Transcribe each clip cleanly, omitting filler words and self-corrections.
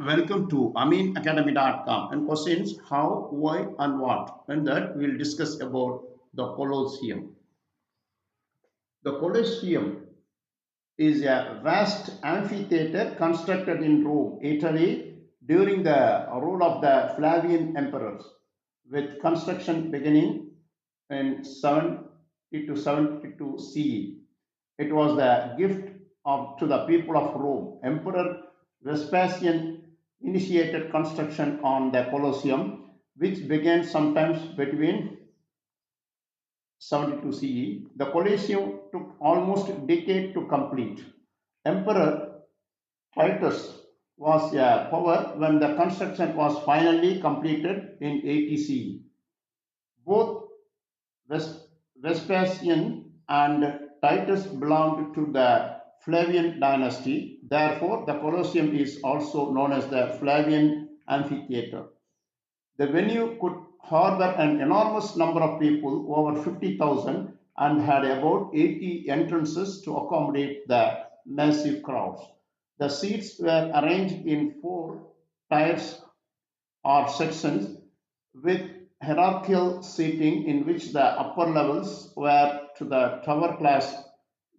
Welcome to aminacademy.com and questions how, why, and what. And that we'll discuss about the Colosseum. The Colosseum is a vast amphitheater constructed in Rome, Italy during the rule of the Flavian emperors, with construction beginning in 70 to 72 CE. It was the gift to the people of Rome. Emperor Vespasian initiated construction on the Colosseum, which began sometimes between 72 CE. The Colosseum took almost a decade to complete. Emperor Titus was a power when the construction was finally completed in 80 CE. Both Vespasian and Titus belonged to the Flavian dynasty. Therefore, the Colosseum is also known as the Flavian Amphitheater. The venue could harbor an enormous number of people, over 50,000, and had about 80 entrances to accommodate the massive crowds. The seats were arranged in four tiers or sections with hierarchical seating in which the upper levels were to the tower class,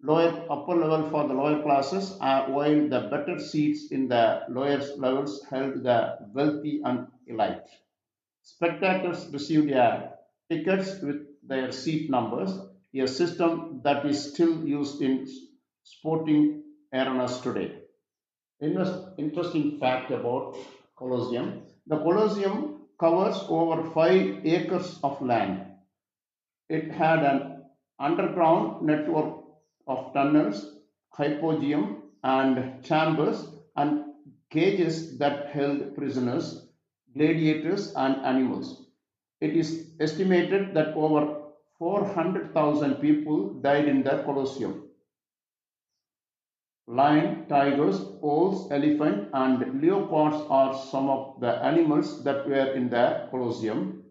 lower upper level for the lower classes, while the better seats in the lower levels held the wealthy and elite. Spectators received tickets with their seat numbers, a system that is still used in sporting arenas today. Interesting fact about Colosseum. The Colosseum covers over 5 acres of land. It had an underground network of tunnels, hypogeum, and chambers and cages that held prisoners, gladiators, and animals. It is estimated that over 400,000 people died in the Colosseum. Lion, tigers, owls, elephant, and leopards are some of the animals that were in the Colosseum.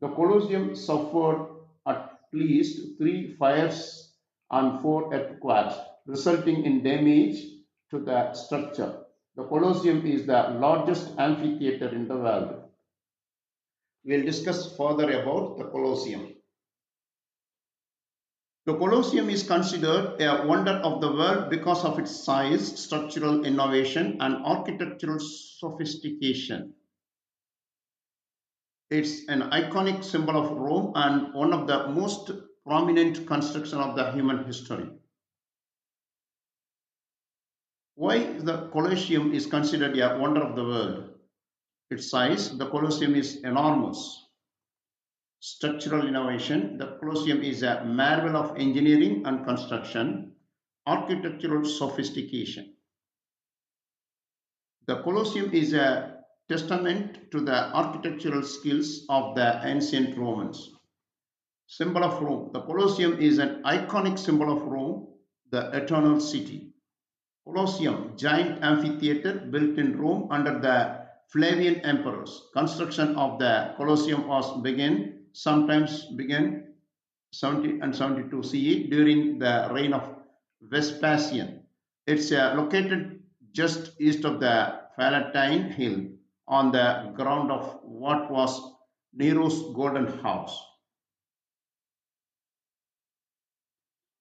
The Colosseum suffered at least three fires and four earthquakes, resulting in damage to the structure. The Colosseum is the largest amphitheater in the world. We'll discuss further about the Colosseum. The Colosseum is considered a wonder of the world because of its size, structural innovation, and architectural sophistication. It's an iconic symbol of Rome and one of the most prominent constructions of the human history. Why the Colosseum is considered a wonder of the world? Its size, the Colosseum is enormous. Structural innovation, the Colosseum is a marvel of engineering and construction. Architectural sophistication. The Colosseum is a testament to the architectural skills of the ancient Romans. Symbol of Rome. The Colosseum is an iconic symbol of Rome, the eternal city. Colosseum, giant amphitheater built in Rome under the Flavian emperors. Construction of the Colosseum was began 70 and 72 CE during the reign of Vespasian. It's located just east of the Palatine Hill on the ground of what was Nero's Golden House.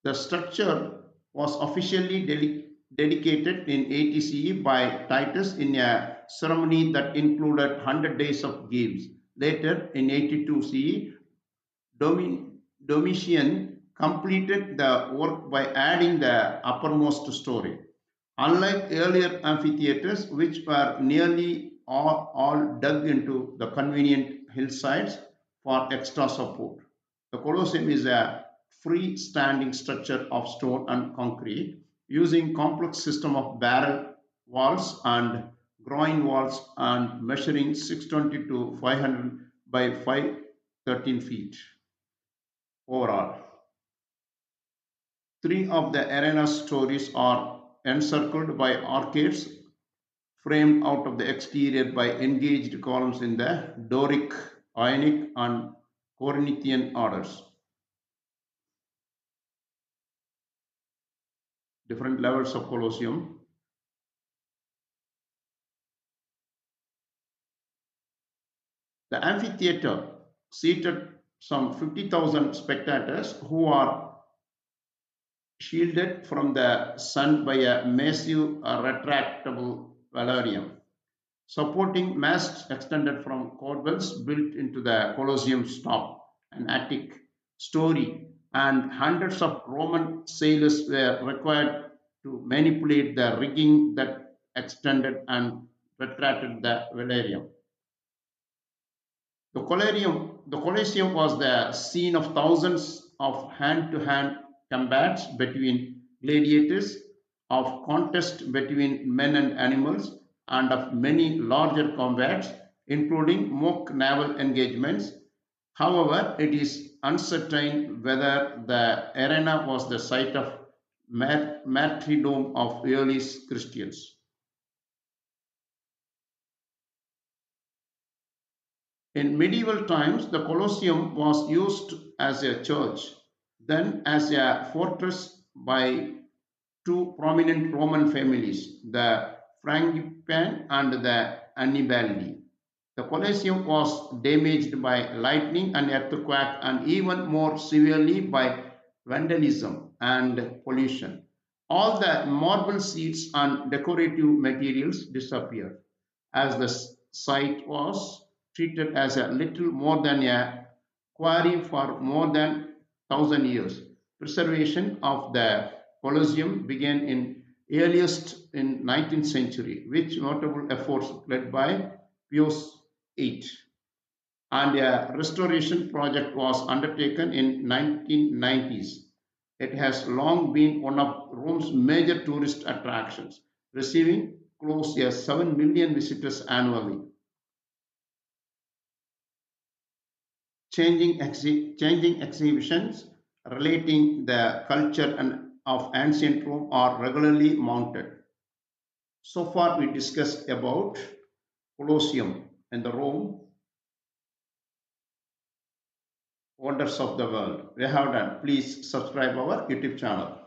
The structure was officially dedicated in 80 CE by Titus in a ceremony that included 100 days of games. Later, in 82 CE, Domitian completed the work by adding the uppermost story. Unlike earlier amphitheaters, which were nearly all dug into the convenient hillsides for extra support, the Colosseum is a freestanding structure of stone and concrete using complex system of barrel walls and groin walls and measuring 620 to 500 by 513 feet overall. Three of the arena's stories are encircled by arcades framed out of the exterior by engaged columns in the Doric, Ionic, and Corinthian orders. Different levels of Colosseum. The amphitheater seated some 50,000 spectators who are shielded from the sun by a massive retractable velarium. Supporting masts extended from corbels built into the Colosseum's top, an attic story, and hundreds of Roman sailors were required to manipulate the rigging that extended and retracted the velarium. The Colosseum was the scene of thousands of hand-to-hand combats between gladiators, of contests between men and animals, and of many larger combats, including mock naval engagements. However, it is uncertain whether the arena was the site of martyrdom of early Christians. In medieval times, the Colosseum was used as a church, then as a fortress by two prominent Roman families, the Frangipan and the Annibaldi. The Colosseum was damaged by lightning and earthquake and even more severely by vandalism and pollution. All the marble seats and decorative materials disappeared as the site was treated as a little more than a quarry for more than 1,000 years. Preservation of the Colosseum began in earliest in 19th century, with notable efforts led by Pius VIII, and a restoration project was undertaken in 1990s. It has long been one of Rome's major tourist attractions, receiving close to 7 million visitors annually. Changing exhibitions relating the culture and of ancient Rome are regularly mounted. So far, we discussed about Colosseum and the Rome wonders of the world. We have done. Please subscribe our YouTube channel.